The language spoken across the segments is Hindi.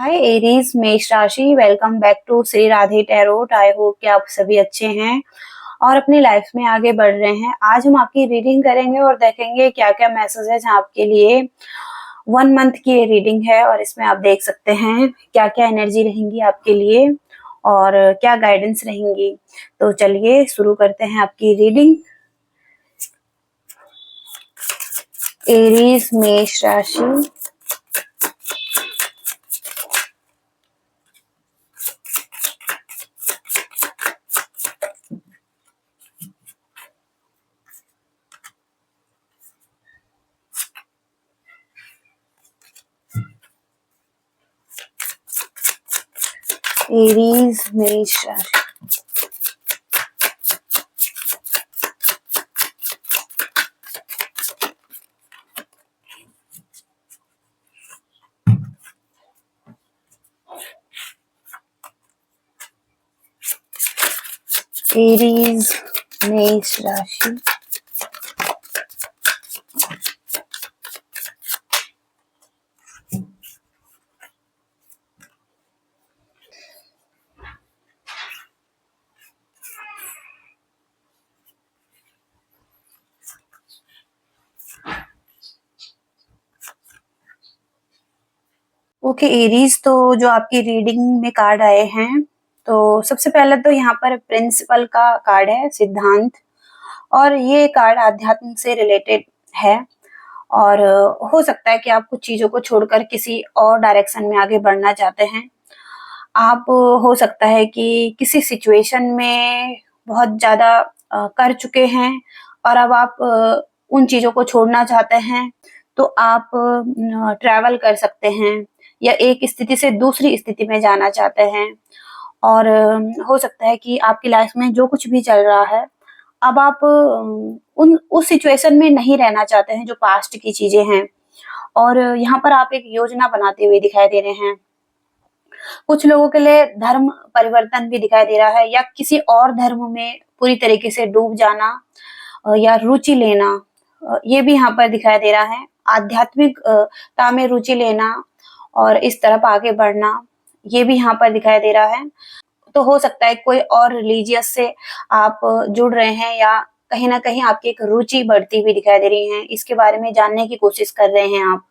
हाय एरीज मेष राशि, welcome back to Shri Radhe Tarot. I hope कि आप सभी अच्छे हैं और अपनी लाइफ में आगे बढ़ रहे हैं। आज हम आपकी रीडिंग करेंगे और देखेंगे क्या क्या मैसेज है आपके लिए। 1 मंथ की ये रीडिंग है और इसमें आप देख सकते हैं क्या क्या एनर्जी रहेंगी आपके लिए और क्या गाइडेंस रहेंगी। तो चलिए शुरू करते हैं आपकी रीडिंग। एरीज मेष राशि, एरीज मेष राशि, एरीज मेष राशि, ओके एरीज। तो जो आपकी रीडिंग में कार्ड आए हैं, तो सबसे पहले तो यहाँ पर प्रिंसिपल का कार्ड है, सिद्धांत। और ये कार्ड आध्यात्म से रिलेटेड है और हो सकता है कि आप कुछ चीजों को छोड़कर किसी और डायरेक्शन में आगे बढ़ना चाहते हैं। आप हो सकता है कि किसी सिचुएशन में बहुत ज्यादा कर चुके हैं और अब आप उन चीजों को छोड़ना चाहते हैं, तो आप ट्रैवल कर सकते हैं या एक स्थिति से दूसरी स्थिति में जाना चाहते हैं। और हो सकता है कि आपकी लाइफ में जो कुछ भी चल रहा है, अब आप उन उस सिचुएशन में नहीं रहना चाहते हैं जो पास्ट की चीजें हैं। और यहाँ पर आप एक योजना बनाते हुए दिखाई दे रहे हैं। कुछ लोगों के लिए धर्म परिवर्तन भी दिखाई दे रहा है या किसी और धर्म में पूरी तरीके से डूब जाना या रुचि लेना, ये भी यहाँ पर दिखाई दे रहा है। आध्यात्मिकता में रुचि लेना और इस तरफ आगे बढ़ना, ये भी यहाँ पर दिखाई दे रहा है। तो हो सकता है कोई और रिलीजियस से आप जुड़ रहे हैं या कहीं ना कहीं आपकी एक रुचि बढ़ती हुई दिखाई दे रही है, इसके बारे में जानने की कोशिश कर रहे हैं आप।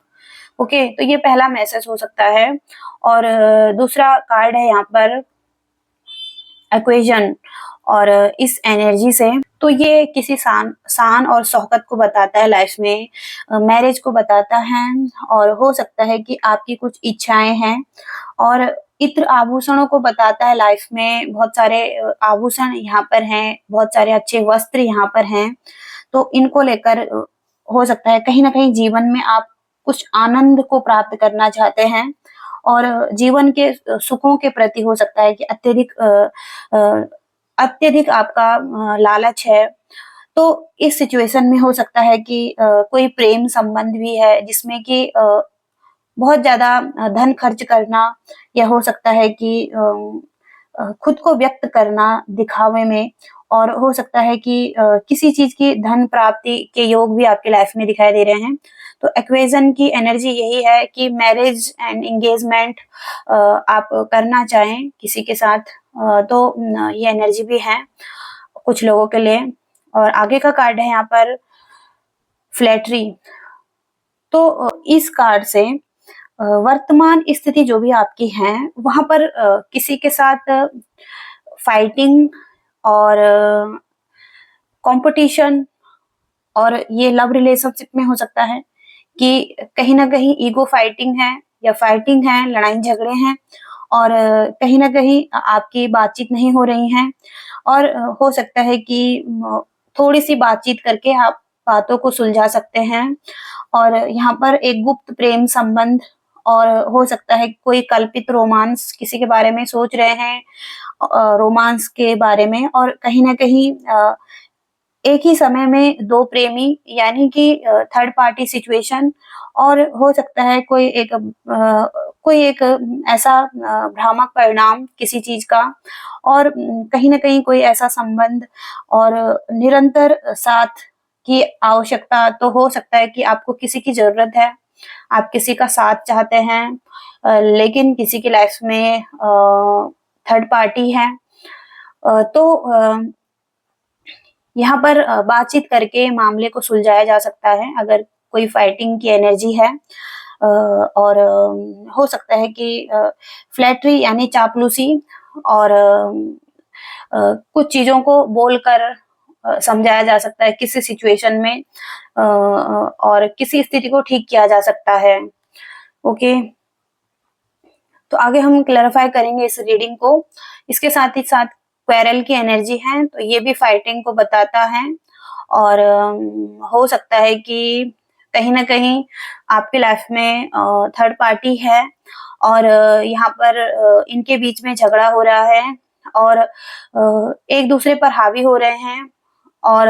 ओके, तो ये पहला मैसेज हो सकता है। और दूसरा कार्ड है यहाँ पर इक्वेशन। और इस एनर्जी से तो ये किसी शान और शौकत को बताता है, लाइफ में मैरिज को बताता है। और हो सकता है कि आपकी कुछ इच्छाएं हैं और इत्र आभूषणों को बताता है। लाइफ में बहुत सारे आभूषण यहाँ पर हैं, बहुत सारे अच्छे वस्त्र यहाँ पर हैं। तो इनको लेकर हो सकता है कहीं ना कहीं जीवन में आप कुछ आनंद को प्राप्त करना चाहते हैं और जीवन के सुखों के प्रति हो सकता है कि अत्यधिक आपका लालच है। तो इस सिचुएशन में हो सकता है कि कोई प्रेम संबंध भी है जिसमें कि बहुत ज्यादा धन खर्च करना, या हो सकता है कि खुद को व्यक्त करना दिखावे में। और हो सकता है कि किसी चीज की धन प्राप्ति के योग भी आपकी लाइफ में दिखाई दे रहे हैं। तो एक्वेजन की एनर्जी यही है कि मैरिज एंड एंगेजमेंट आप करना चाहें किसी के साथ, तो ये एनर्जी भी है कुछ लोगों के लिए। और आगे का कार्ड है यहाँ पर फ्लैटरी। तो इस कार्ड से वर्तमान स्थिति जो भी आपकी है वहां पर किसी के साथ फाइटिंग और कंपटीशन, और ये लव रिलेशनशिप में हो सकता है कि कहीं ना कहीं ईगो फाइटिंग है या फाइटिंग है, लड़ाई झगड़े हैं और कहीं ना कहीं आपकी बातचीत नहीं हो रही है। और हो सकता है कि थोड़ी सी बातचीत करके आप बातों को सुलझा सकते हैं। और यहाँ पर एक गुप्त प्रेम संबंध, और हो सकता है कोई कल्पित रोमांस, किसी के बारे में सोच रहे हैं रोमांस के बारे में। और कहीं ना कहीं एक ही समय में दो प्रेमी, यानी कि थर्ड पार्टी सिचुएशन। और हो सकता है कोई एक ऐसा भ्रामक परिणाम किसी चीज का, और कहीं ना कहीं कोई ऐसा संबंध और निरंतर साथ की आवश्यकता। तो हो सकता है कि आपको किसी की जरूरत है आप किसी का साथ चाहते हैं, लेकिन किसी की लाइफ में थर्ड पार्टी है। तो यहाँ पर बातचीत करके मामले को सुलझाया जा सकता है अगर कोई फाइटिंग की एनर्जी है। और हो सकता है कि फ्लैटरी यानी चापलूसी और कुछ चीजों को बोलकर समझाया जा सकता है किसी सिचुएशन में, और किसी स्थिति को ठीक किया जा सकता है। ओके, तो आगे हम क्लैरिफाई करेंगे इस रीडिंग को। इसके साथ ही साथ क्वेरल की एनर्जी है, तो ये भी फाइटिंग को बताता है। और हो सकता है कि कहीं ना कहीं आपकी लाइफ में थर्ड पार्टी है और यहाँ पर इनके बीच में झगड़ा हो रहा है और एक दूसरे पर हावी हो रहे हैं। और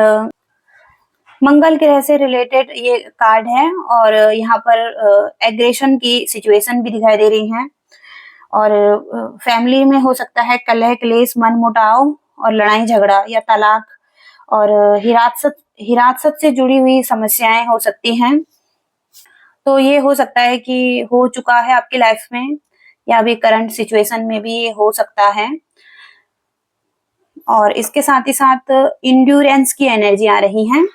मंगल ग्रह से रिलेटेड ये कार्ड है और यहाँ पर एग्रेशन की सिचुएशन भी दिखाई दे रही है। और फैमिली में हो सकता है कलह क्लेश, मनमुटाव और लड़ाई झगड़ा या तलाक और हिरासत से जुड़ी हुई समस्याएं हो सकती हैं। तो ये हो सकता है कि हो चुका है आपकी लाइफ में या अभी करंट सिचुएशन में भी ये हो सकता है। और इसके साथ ही साथ इंड्योरेंस की एनर्जी आ रही है।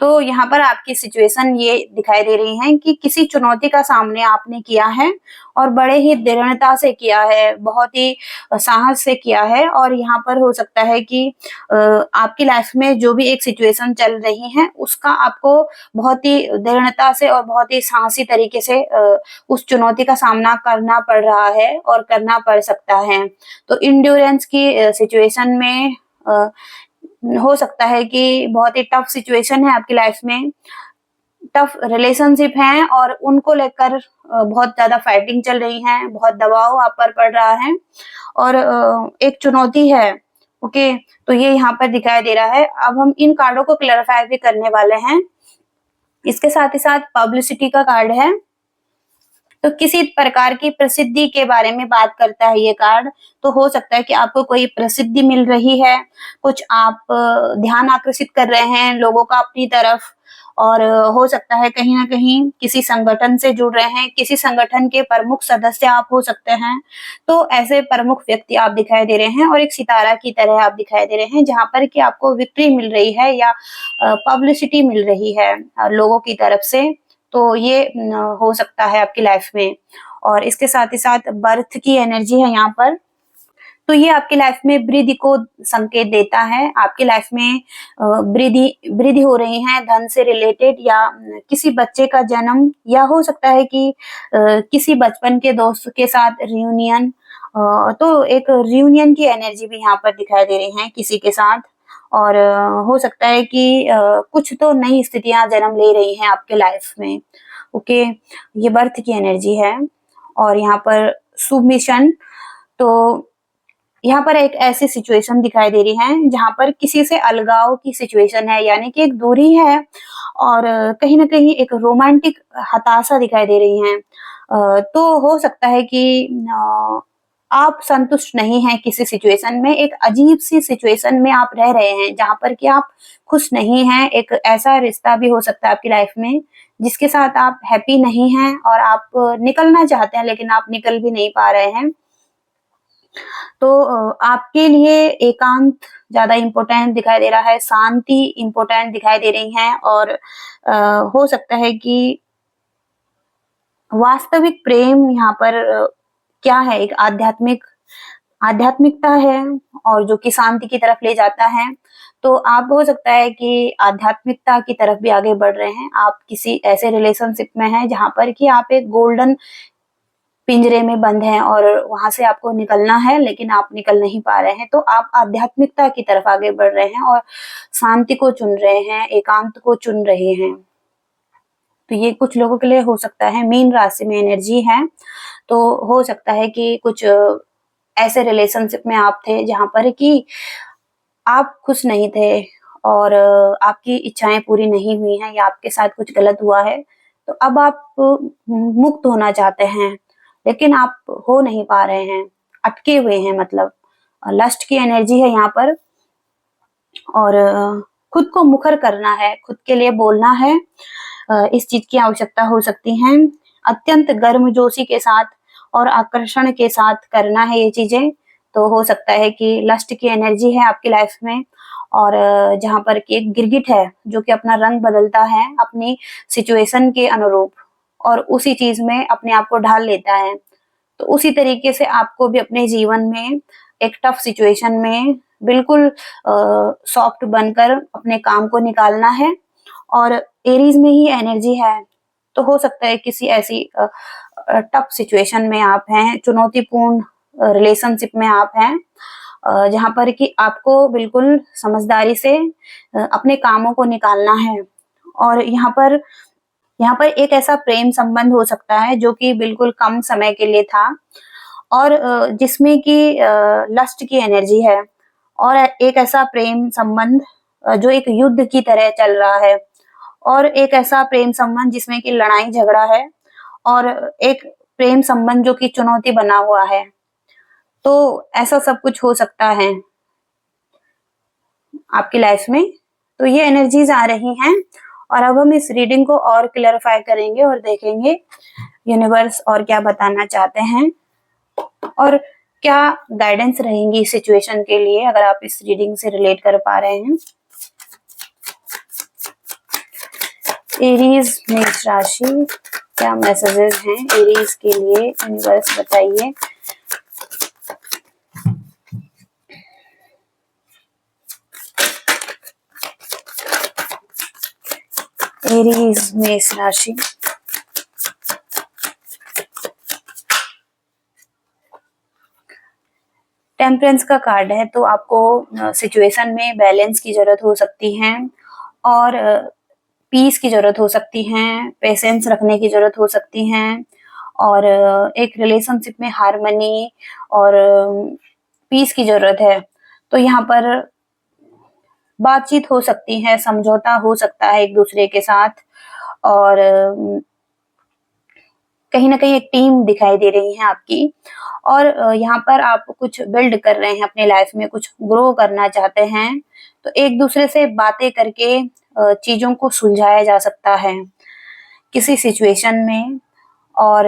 तो यहाँ पर आपकी सिचुएशन ये दिखाई दे रही है कि किसी चुनौती का सामने आपने किया है और बड़े ही दृढ़ता से किया है, बहुत ही साहस से किया है। और यहाँ पर हो सकता है कि आपकी लाइफ में जो भी एक सिचुएशन चल रही है उसका आपको बहुत ही दृढ़ता से और बहुत ही साहसी तरीके से उस चुनौती का सामना करना पड़ रहा है और करना पड़ सकता है। तो इंड्योरेंस की सिचुएशन में हो सकता है कि बहुत ही टफ सिचुएशन है आपकी लाइफ में, टफ रिलेशनशिप हैं और उनको लेकर बहुत ज्यादा फाइटिंग चल रही है, बहुत दबाव आप पर पड़ रहा है और एक चुनौती है। ओके, तो ये यहाँ पर दिखाई दे रहा है। अब हम इन कार्डों को क्लैरिफाई भी करने वाले हैं। इसके साथ ही साथ पब्लिसिटी का कार्ड है, तो किसी प्रकार की प्रसिद्धि के बारे में बात करता है ये कार्ड। तो हो सकता है कि आपको कोई प्रसिद्धि मिल रही है, कुछ आप ध्यान आकर्षित कर रहे हैं लोगों का अपनी तरफ। और हो सकता है कहीं ना कहीं किसी संगठन से जुड़ रहे हैं, किसी संगठन के प्रमुख सदस्य आप हो सकते हैं। तो ऐसे प्रमुख व्यक्ति आप दिखाई दे रहे हैं और एक सितारा की तरह आप दिखाई दे रहे हैं जहां पर कि आपको विक्ट्री मिल रही है या पब्लिसिटी मिल रही है लोगों की तरफ से। तो ये हो सकता है आपकी लाइफ में। और इसके साथ ही साथ बर्थ की एनर्जी है यहाँ पर, तो ये आपकी लाइफ में वृद्धि को संकेत देता है। आपकी लाइफ में वृद्धि हो रही है धन से रिलेटेड, या किसी बच्चे का जन्म, या हो सकता है कि किसी बचपन के दोस्त के साथ रियूनियन। तो एक रियूनियन की एनर्जी भी यहाँ पर दिखाई दे रही है किसी के साथ। और हो सकता है कि कुछ तो नई स्थितियां जन्म ले रही हैं आपके लाइफ में। ओके, ये बर्थ की एनर्जी है। और यहाँ पर सुमिशन, तो यहाँ पर एक ऐसी सिचुएशन दिखाई दे रही है जहां पर किसी से अलगाव की सिचुएशन है, यानी कि एक दूरी है और कहीं ना कहीं एक रोमांटिक हताशा दिखाई दे रही है। तो हो सकता है कि आप संतुष्ट नहीं हैं किसी सिचुएशन में, एक अजीब सी सिचुएशन में आप रह रहे हैं जहां पर कि आप खुश नहीं हैं। एक ऐसा रिश्ता भी हो सकता है आपकी लाइफ में जिसके साथ आप हैप्पी नहीं हैं और आप निकलना चाहते हैं लेकिन आप निकल भी नहीं पा रहे हैं। तो आपके लिए एकांत ज्यादा इम्पोर्टेंट दिखाई दे रहा है, शांति इम्पोर्टेंट दिखाई दे रही है। और हो सकता है कि वास्तविक प्रेम यहाँ पर क्या है, एक आध्यात्मिकता है और जो कि शांति की तरफ ले जाता है। तो आप हो सकता है कि आध्यात्मिकता की तरफ भी आगे बढ़ रहे हैं। आप किसी ऐसे रिलेशनशिप में हैं जहां पर कि आप एक गोल्डन पिंजरे में बंद हैं और वहां से आपको निकलना है लेकिन आप निकल नहीं पा रहे हैं। तो आप आध्यात्मिकता की तरफ आगे बढ़ रहे हैं और शांति को चुन रहे हैं, एकांत को चुन रहे हैं। तो ये कुछ लोगों के लिए हो सकता है। मीन राशि में एनर्जी है, तो हो सकता है कि कुछ ऐसे रिलेशनशिप में आप थे जहां पर कि आप खुश नहीं थे और आपकी इच्छाएं पूरी नहीं हुई हैं या आपके साथ कुछ गलत हुआ है। तो अब आप मुक्त होना चाहते हैं लेकिन आप हो नहीं पा रहे हैं, अटके हुए हैं। मतलब लस्ट की एनर्जी है यहाँ पर। और खुद को मुखर करना है, खुद के लिए बोलना है इस चीज की आवश्यकता हो सकती है। अत्यंत गर्मजोशी के साथ और आकर्षण के साथ करना है ये चीजें, तो हो सकता है कि लस्ट की एनर्जी है आपकी लाइफ में, और जहां पर कि एक गिरगिट है जो कि अपना रंग बदलता है अपनी सिचुएशन के अनुरूप और उसी चीज में अपने आप को ढाल लेता है। तो उसी तरीके से आपको भी अपने जीवन में एक टफ सिचुएशन में बिल्कुल सॉफ्ट बनकर अपने काम को निकालना है। और एरीज में ही एनर्जी है, तो हो सकता है किसी ऐसी टफ सिचुएशन में आप हैं, चुनौतीपूर्ण रिलेशनशिप में आप हैं, जहां पर कि आपको बिल्कुल समझदारी से अपने कामों को निकालना है। और यहाँ पर एक ऐसा प्रेम संबंध हो सकता है जो कि बिल्कुल कम समय के लिए था, और जिसमें कि लस्ट की एनर्जी है, और एक ऐसा प्रेम संबंध जो एक युद्ध की तरह चल रहा है, और एक ऐसा प्रेम संबंध जिसमें कि लड़ाई झगड़ा है, और एक प्रेम संबंध जो कि चुनौती बना हुआ है। तो ऐसा सब कुछ हो सकता है आपकी लाइफ में। तो ये एनर्जीज आ रही हैं, और अब हम इस रीडिंग को और क्लैरिफाई करेंगे और देखेंगे यूनिवर्स और क्या बताना चाहते हैं और क्या गाइडेंस रहेंगी इस सिचुएशन के लिए, अगर आप इस रीडिंग से रिलेट कर पा रहे हैं। एरीज मेष राशि, क्या मैसेजेस हैं एरीज के लिए, यूनिवर्स बताइए। एरीज मेष राशि, टेम्परेंस का कार्ड है, तो आपको सिचुएशन में बैलेंस की जरूरत हो सकती है, और पीस की जरूरत हो सकती है, पेशेंस रखने की जरूरत हो सकती है, और एक रिलेशनशिप में हार्मनी और पीस की जरूरत है। तो यहाँ पर बातचीत हो सकती है, समझौता हो सकता है एक दूसरे के साथ, और कहीं ना कहीं एक टीम दिखाई दे रही है आपकी, और यहाँ पर आप कुछ बिल्ड कर रहे हैं अपने लाइफ में, कुछ ग्रो करना चाहते हैं, तो एक दूसरे से बातें करके चीजों को सुलझाया जा सकता है किसी सिचुएशन में, और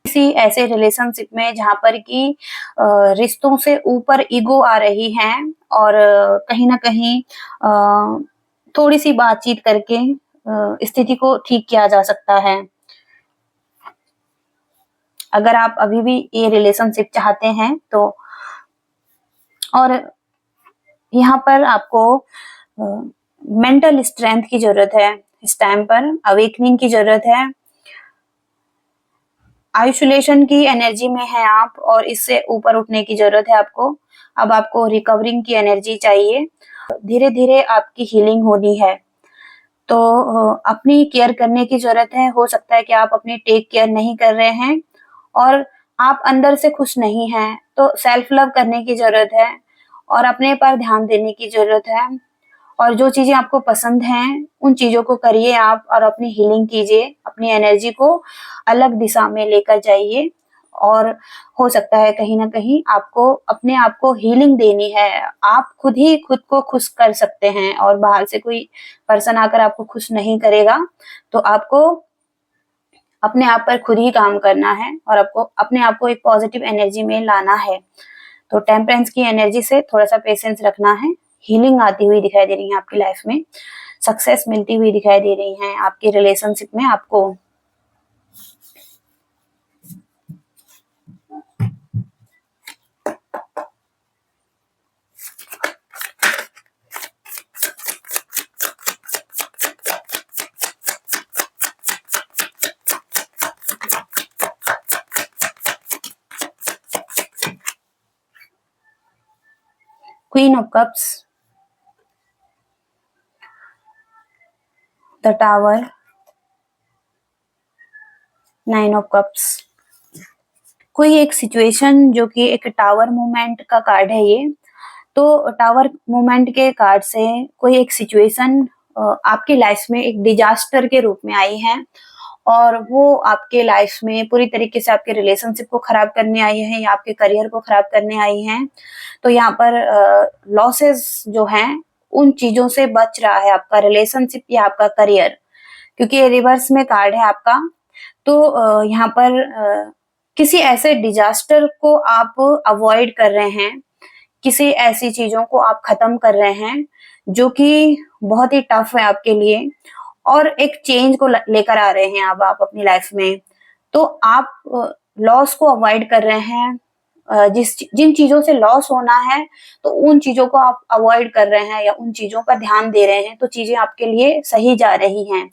किसी ऐसे रिलेशनशिप में जहां पर कि रिश्तों से ऊपर ईगो आ रही है, और कहीं ना कहीं थोड़ी सी बातचीत करके स्थिति को ठीक किया जा सकता है। अगर आप अभी भी ये रिलेशनशिप चाहते हैं तो, और यहाँ पर आपको मेंटल स्ट्रेंथ की जरूरत है, इस टाइम पर अवेकनिंग की जरूरत है। आइसोलेशन की एनर्जी में है आप, और इससे ऊपर उठने की जरूरत है आपको। अब आपको रिकवरिंग की एनर्जी चाहिए, धीरे धीरे आपकी हीलिंग होनी है, तो अपनी केयर करने की जरूरत है। हो सकता है कि आप अपनी टेक केयर नहीं कर रहे हैं और आप अंदर से खुश नहीं हैं, तो सेल्फ लव करने की जरूरत है और अपने पर ध्यान देने की जरूरत है, और जो चीजें आपको पसंद हैं उन चीजों को करिए आप, और अपनी हीलिंग कीजिए, अपनी एनर्जी को अलग दिशा में लेकर जाइए। और हो सकता है कहीं ना कहीं आपको अपने आप को हीलिंग देनी है, आप खुद ही खुद को खुश कर सकते हैं, और बाहर से कोई पर्सन आकर आपको खुश नहीं करेगा। तो आपको अपने आप पर खुद ही काम करना है, और आपको अपने आप को एक पॉजिटिव एनर्जी में लाना है। तो टेम्परेंस की एनर्जी से थोड़ा सा पेशेंस रखना है। हीलिंग आती हुई दिखाई दे रही है आपकी लाइफ में, सक्सेस मिलती हुई दिखाई दे रही है आपकी रिलेशनशिप में आपको। Queen of cups, the tower, nine of cups. कोई एक सिचुएशन जो कि एक टावर मूवमेंट का कार्ड है ये, तो टावर मूवमेंट के कार्ड से कोई एक सिचुएशन आपकी लाइफ में एक डिजास्टर के रूप में आई है, और वो आपके लाइफ में पूरी तरीके से आपके रिलेशनशिप को खराब करने आई है या आपके करियर को खराब करने आई हैं। तो यहाँ पर लॉसेस जो हैं उन चीजों से बच रहा है आपका रिलेशनशिप या आपका करियर, क्योंकि ये रिवर्स में कार्ड है आपका। तो यहाँ पर किसी ऐसे डिजास्टर को आप अवॉइड कर रहे हैं, किसी ऐसी चीजों को आप खत्म कर रहे हैं जो कि बहुत ही टफ है आपके लिए, और एक चेंज को लेकर आ रहे हैं अब आप अपनी लाइफ में। तो आप लॉस को अवॉइड कर रहे हैं, जिन चीजों से लॉस होना है तो उन चीजों को आप अवॉइड कर रहे हैं या उन चीजों पर ध्यान दे रहे हैं, तो चीजें आपके लिए सही जा रही हैं।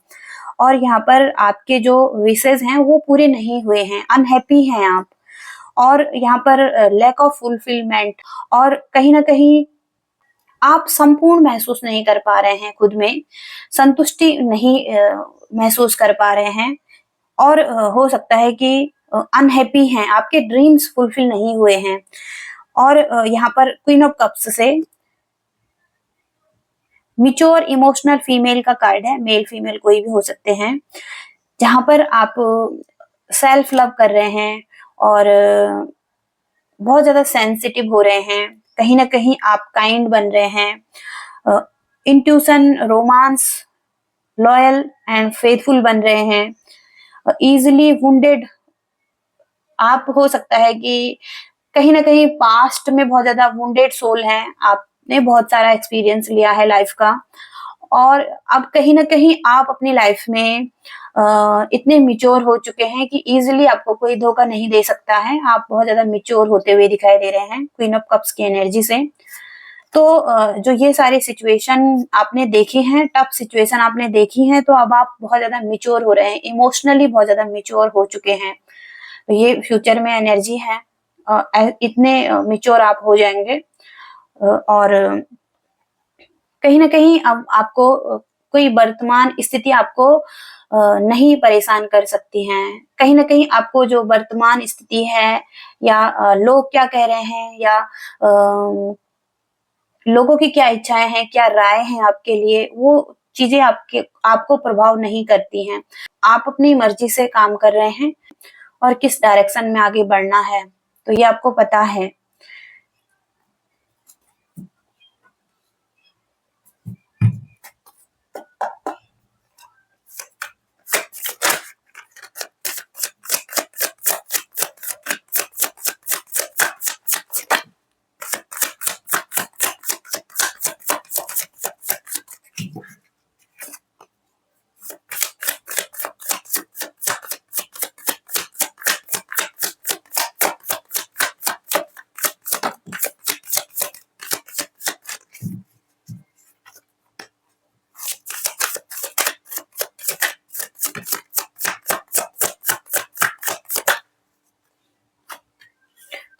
और यहाँ पर आपके जो विशेष हैं वो पूरे नहीं हुए हैं, अनहैप्पी हैं आप, और यहाँ पर लैक ऑफ फुलफिलमेंट, और कहीं ना कहीं आप संपूर्ण महसूस नहीं कर पा रहे हैं, खुद में संतुष्टि नहीं महसूस कर पा रहे हैं, और हो सकता है कि अनहैप्पी हैं, आपके ड्रीम्स फुलफिल नहीं हुए हैं। और यहाँ पर क्वीन ऑफ कप्स से मिच्योर इमोशनल फीमेल का कार्ड है, मेल फीमेल कोई भी हो सकते हैं, जहां पर आप सेल्फ लव कर रहे हैं और बहुत ज्यादा सेंसिटिव हो रहे हैं, कहीं ना कहीं आप काइंड बन रहे हैं, intuition, romance, loyal and faithful बन रहे हैं, इजिली वुंडेड। आप हो सकता है कि कहीं ना कहीं पास्ट में बहुत ज्यादा वुंडेड सोल हैं, आपने बहुत सारा एक्सपीरियंस लिया है लाइफ का, और अब कहीं ना कहीं आप अपनी लाइफ में इतने मिच्योर हो चुके हैं कि इजिली आपको कोई धोखा नहीं दे सकता है। आप बहुत ज्यादा मिच्योर होते हुए दिखाई दे रहे हैं क्वीन ऑफ कप्स की एनर्जी से। तो जो ये सारी सिचुएशन आपने देखी हैं, टफ सिचुएशन आपने देखी हैं, तो अब आप बहुत ज्यादा मिच्योर हो रहे हैं, इमोशनली बहुत ज्यादा मिच्योर हो चुके हैं। तो ये फ्यूचर में एनर्जी है, इतने मिच्योर आप हो जाएंगे, और कहीं ना कहीं अब आपको कोई वर्तमान स्थिति आपको नहीं परेशान कर सकती हैं। कहीं ना कहीं आपको जो वर्तमान स्थिति है, या लोग क्या कह रहे हैं, या लोगों की क्या इच्छाएं हैं, क्या राय है आपके लिए, वो चीजें आपको प्रभाव नहीं करती हैं। आप अपनी मर्जी से काम कर रहे हैं और किस डायरेक्शन में आगे बढ़ना है, तो ये आपको पता है।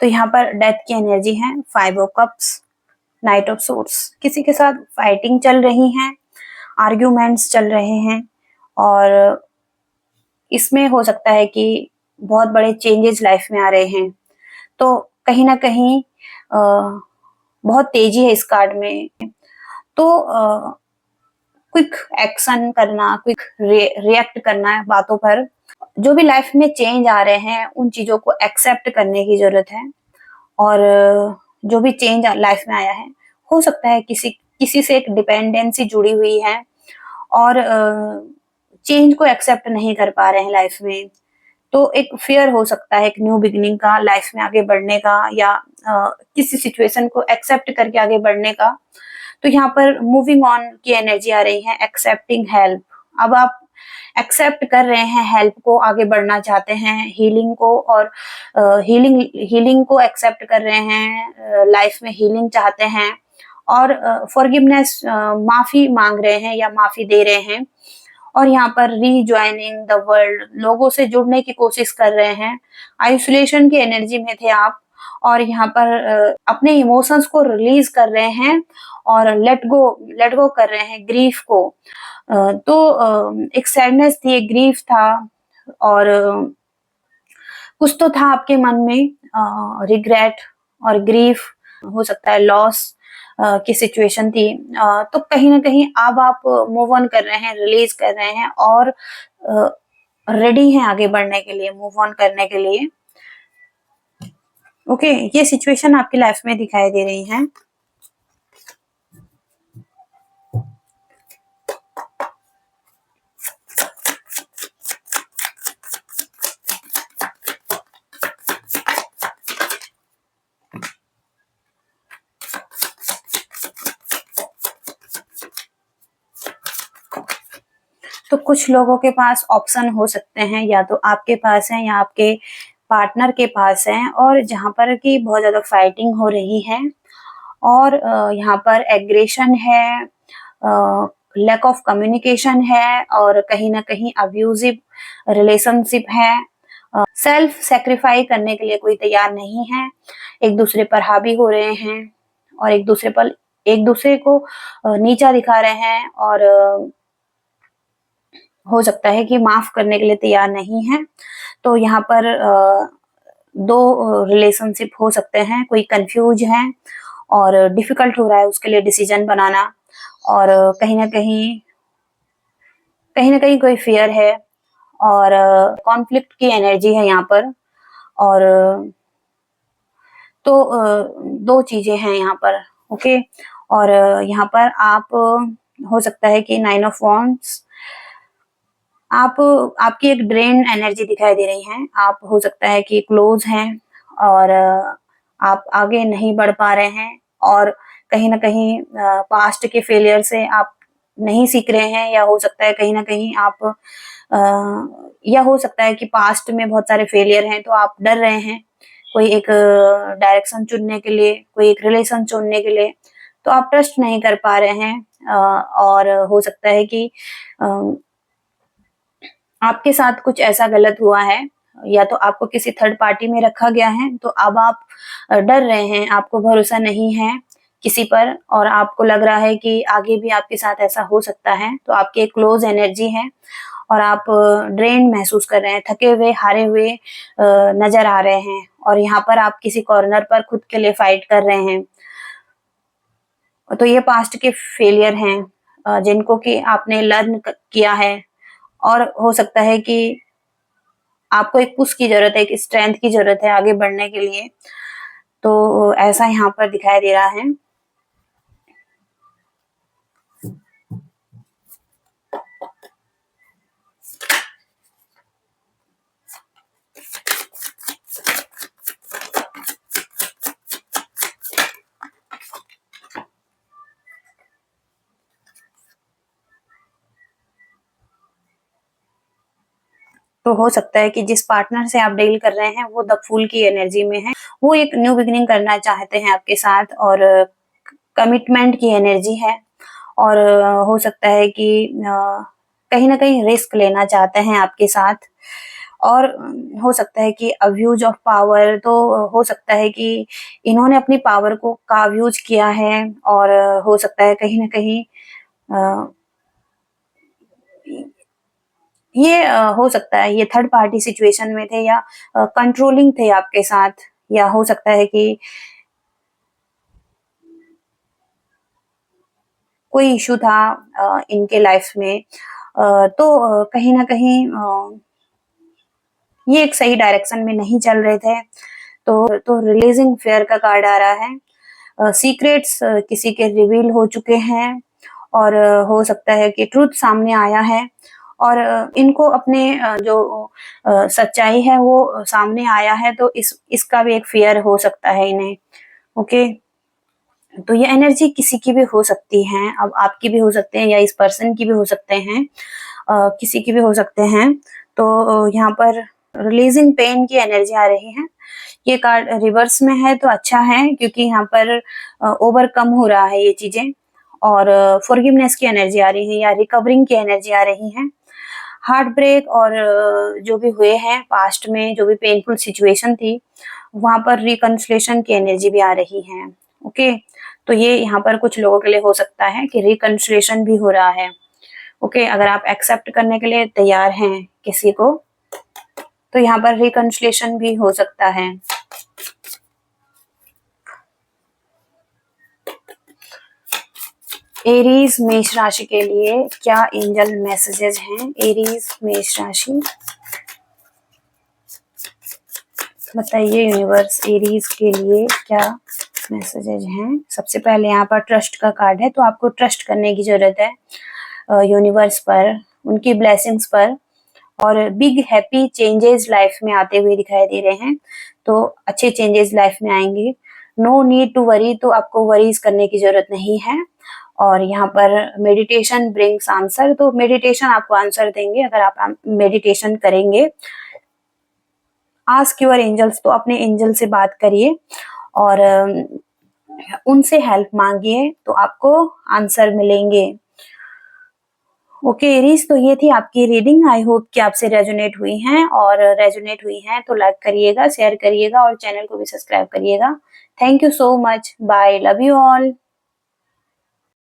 तो यहाँ पर डेथ की एनर्जी है, 5 of cups, night of swords. किसी के साथ फाइटिंग चल रही है, आर्ग्यूमेंट्स चल रहे हैं, और इसमें हो सकता है कि बहुत बड़े चेंजेस लाइफ में आ रहे हैं। तो कहीं ना कहीं बहुत तेजी है इस कार्ड में। तो क्विक एक्शन करना, क्विक रिएक्ट करना है बातों पर। जो भी लाइफ में चेंज आ रहे हैं उन चीजों को एक्सेप्ट करने की जरूरत है, और जो भी चेंज लाइफ में आया है, हो सकता है किसी किसी से एक डिपेंडेंसी जुड़ी हुई है, और चेंज को एक्सेप्ट नहीं कर पा रहे हैं लाइफ में। तो एक फियर हो सकता है एक न्यू बिगिनिंग का, लाइफ में आगे बढ़ने का, या किसी सिचुएशन को एक्सेप्ट करके आगे बढ़ने का। तो यहाँ पर मूविंग ऑन की एनर्जी आ रही है, एक्सेप्टिंग हेल्प। अब आप एक्सेप्ट कर रहे हैं हेल्प को, आगे बढ़ना चाहते हैं, हीलिंग को, और हीलिंग को एक्सेप्ट कर रहे हैं, लाइफ में हीलिंग चाहते हैं, और फॉरगिवनेस, माफी मांग रहे हैं या माफी दे रहे हैं। और यहाँ पर रीजॉइनिंग द वर्ल्ड, लोगों से जुड़ने की कोशिश कर रहे हैं। आइसोलेशन की एनर्जी में थे आप, और यहाँ पर अपने इमोशंस को रिलीज कर रहे हैं, और लेट गो कर रहे हैं ग्रीफ को। तो एक सैडनेस थी, एक ग्रीफ था, और कुछ तो था आपके मन में, रिग्रेट और ग्रीफ, हो सकता है लॉस की सिचुएशन थी। तो कहीं ना कहीं अब आप मूव ऑन कर रहे हैं, रिलीज कर रहे हैं, और रेडी हैं आगे बढ़ने के लिए, मूव ऑन करने के लिए। ओके, ये सिचुएशन आपकी लाइफ में दिखाई दे रही है। तो कुछ लोगों के पास ऑप्शन हो सकते हैं, या तो आपके पास है या आपके पार्टनर के पास है, और जहाँ पर कि बहुत ज्यादा फाइटिंग हो रही है, और यहाँ पर एग्रेशन है, लैक ऑफ कम्युनिकेशन है, और कहीं ना कहीं अब्यूजिव रिलेशनशिप है, सेल्फ सेक्रीफाई करने के लिए कोई तैयार नहीं है, एक दूसरे पर हावी हो रहे हैं, और एक दूसरे को नीचा दिखा रहे हैं, और हो सकता है कि माफ करने के लिए तैयार नहीं है। तो यहाँ पर दो रिलेशनशिप हो सकते हैं, कोई कंफ्यूज है और डिफिकल्ट हो रहा है उसके लिए डिसीजन बनाना, और कहीं ना कहीं कोई फियर है, और कॉन्फ्लिक्ट की एनर्जी है यहाँ पर। और तो दो चीजें हैं यहाँ पर। ओके, और यहाँ पर आप हो सकता है कि 9 ऑफ वॉन्ड्स, आपकी एक ड्रेन एनर्जी दिखाई दे रही है। आप हो सकता है कि क्लोज हैं, और आप आगे नहीं बढ़ पा रहे हैं, और कहीं ना कहीं पास्ट के फेलियर से आप नहीं सीख रहे हैं, या हो सकता है कहीं ना कहीं आप या हो सकता है कि पास्ट में बहुत सारे फेलियर हैं तो आप डर रहे हैं कोई एक डायरेक्शन चुनने के लिए, कोई एक रिलेशन चुनने के लिए, तो आप ट्रस्ट नहीं कर पा रहे हैं। और हो सकता है कि आपके साथ कुछ ऐसा गलत हुआ है, या तो आपको किसी थर्ड पार्टी में रखा गया है, तो अब आप डर रहे हैं, आपको भरोसा नहीं है किसी पर, और आपको लग रहा है कि आगे भी आपके साथ ऐसा हो सकता है। तो आपकी एक क्लोज एनर्जी है, और आप ड्रेन महसूस कर रहे हैं, थके हुए, हारे हुए नजर आ रहे हैं, और यहाँ पर आप किसी कॉर्नर पर खुद के लिए फाइट कर रहे हैं। तो ये पास्ट के फेलियर हैं जिनको कि आपने लर्न किया है, और हो सकता है कि आपको एक पुश की जरूरत है, एक स्ट्रेंथ की जरूरत है आगे बढ़ने के लिए। तो ऐसा यहाँ पर दिखाई दे रहा है। तो हो सकता है कि जिस पार्टनर से आप डील कर रहे हैं वो द फूल की एनर्जी में है, वो एक न्यू बिगिनिंग करना चाहते हैं आपके साथ, और कमिटमेंट की एनर्जी है, और हो सकता है कि कहीं ना कहीं रिस्क लेना चाहते हैं आपके साथ, और हो सकता है कि अब्यूज ऑफ पावर, तो हो सकता है कि इन्होंने अपनी पावर को का अब्यूज किया है, और हो सकता है कहीं ना कहीं ये हो सकता है ये थर्ड पार्टी सिचुएशन में थे, या कंट्रोलिंग थे आपके साथ, या हो सकता है कि कोई इशू था इनके लाइफ में। तो कहीं ना कहीं ये एक सही डायरेक्शन में नहीं चल रहे थे। तो रिलीजिंग फेयर का कार्ड आ रहा है। सीक्रेट्स किसी के रिवील हो चुके हैं, और हो सकता है कि ट्रूथ सामने आया है, और इनको अपने जो सच्चाई है वो सामने आया है, तो इसका भी एक फियर हो सकता है इन्हें। ओके, तो ये एनर्जी किसी की भी हो सकती है, अब आपकी भी हो सकते हैं, या इस पर्सन की भी हो सकते हैं, किसी की भी हो सकते हैं। तो यहाँ पर रिलीजिंग पेन की एनर्जी आ रही है। ये कार्ड रिवर्स में है तो अच्छा है, क्योंकि यहाँ पर ओवरकम हो रहा है ये चीजें, और फॉरगिवनेस की एनर्जी आ रही है, या रिकवरिंग की एनर्जी आ रही है। हार्ट ब्रेक और जो भी हुए हैं पास्ट में, जो भी पेनफुल सिचुएशन थी, वहां पर रिकंसिलेशन की एनर्जी भी आ रही है। ओके, तो ये यहाँ पर कुछ लोगों के लिए हो सकता है कि रिकंसिलेशन भी हो रहा है। ओके, अगर आप एक्सेप्ट करने के लिए तैयार हैं किसी को, तो यहाँ पर रिकंसिलेशन भी हो सकता है। एरीज मेष राशि के लिए क्या एंजल मैसेजेस हैं? एरीज मेष राशि, बताइए यूनिवर्स, एरीज के लिए क्या मैसेजेस हैं? सबसे पहले यहाँ पर ट्रस्ट का कार्ड है, तो आपको ट्रस्ट करने की जरूरत है यूनिवर्स पर, उनकी ब्लेसिंग्स पर, और बिग हैप्पी चेंजेस लाइफ में आते हुए दिखाई दे रहे हैं। तो अच्छे चेंजेस लाइफ में आएंगे। नो नीड टू वरी, तो आपको वरीज करने की जरूरत नहीं है, और यहाँ पर मेडिटेशन ब्रिंग्स आंसर, तो मेडिटेशन आपको आंसर देंगे अगर आप मेडिटेशन करेंगे। आस्क योर एंजल्स, तो अपने एंजल से बात करिए और उनसे हेल्प मांगिए तो आपको आंसर मिलेंगे। ओके एरीज, तो ये थी आपकी रीडिंग। आई होप कि आपसे रेजोनेट हुई हैं, और रेजोनेट हुई हैं तो लाइक करिएगा, शेयर करिएगा और चैनल को भी सब्सक्राइब करिएगा। Thank you so much, bye, love you all.